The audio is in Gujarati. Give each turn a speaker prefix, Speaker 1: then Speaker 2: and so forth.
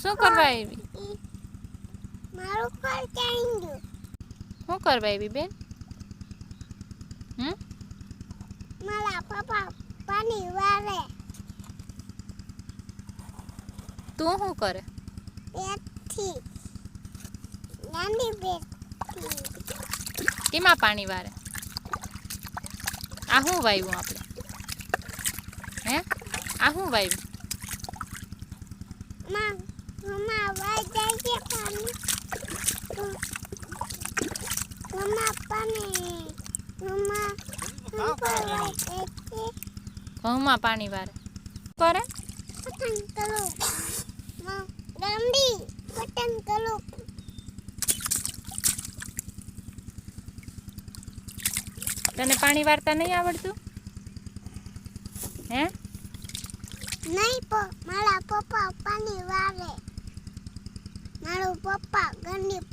Speaker 1: શું કરવા આવી?
Speaker 2: મારું ઘર ચાઈ ગયું.
Speaker 1: શું કરવા આવી બેન?
Speaker 2: મારા પપ્પા પાણી વારે.
Speaker 1: તું શું કરે?
Speaker 2: બેઠી નાની બેઠી.
Speaker 1: કેમાં પાણી વારે? આ શું વાવ્યું આપણે? હે આ શું વાવ્યું?
Speaker 2: મમ્મા વાઈ જાય છે પાણી. મમ્મા પાણી મમ્મા
Speaker 1: ઘઉંમાં પાણી વારે કરે?
Speaker 2: પતંગ કરો રમડી પતંગ કરો.
Speaker 1: તને પાણી વારતા નહીં આવડતું? હે
Speaker 2: નહીં મારા પપ્પા પાણી વારે. મારો પપ્પા ઘરની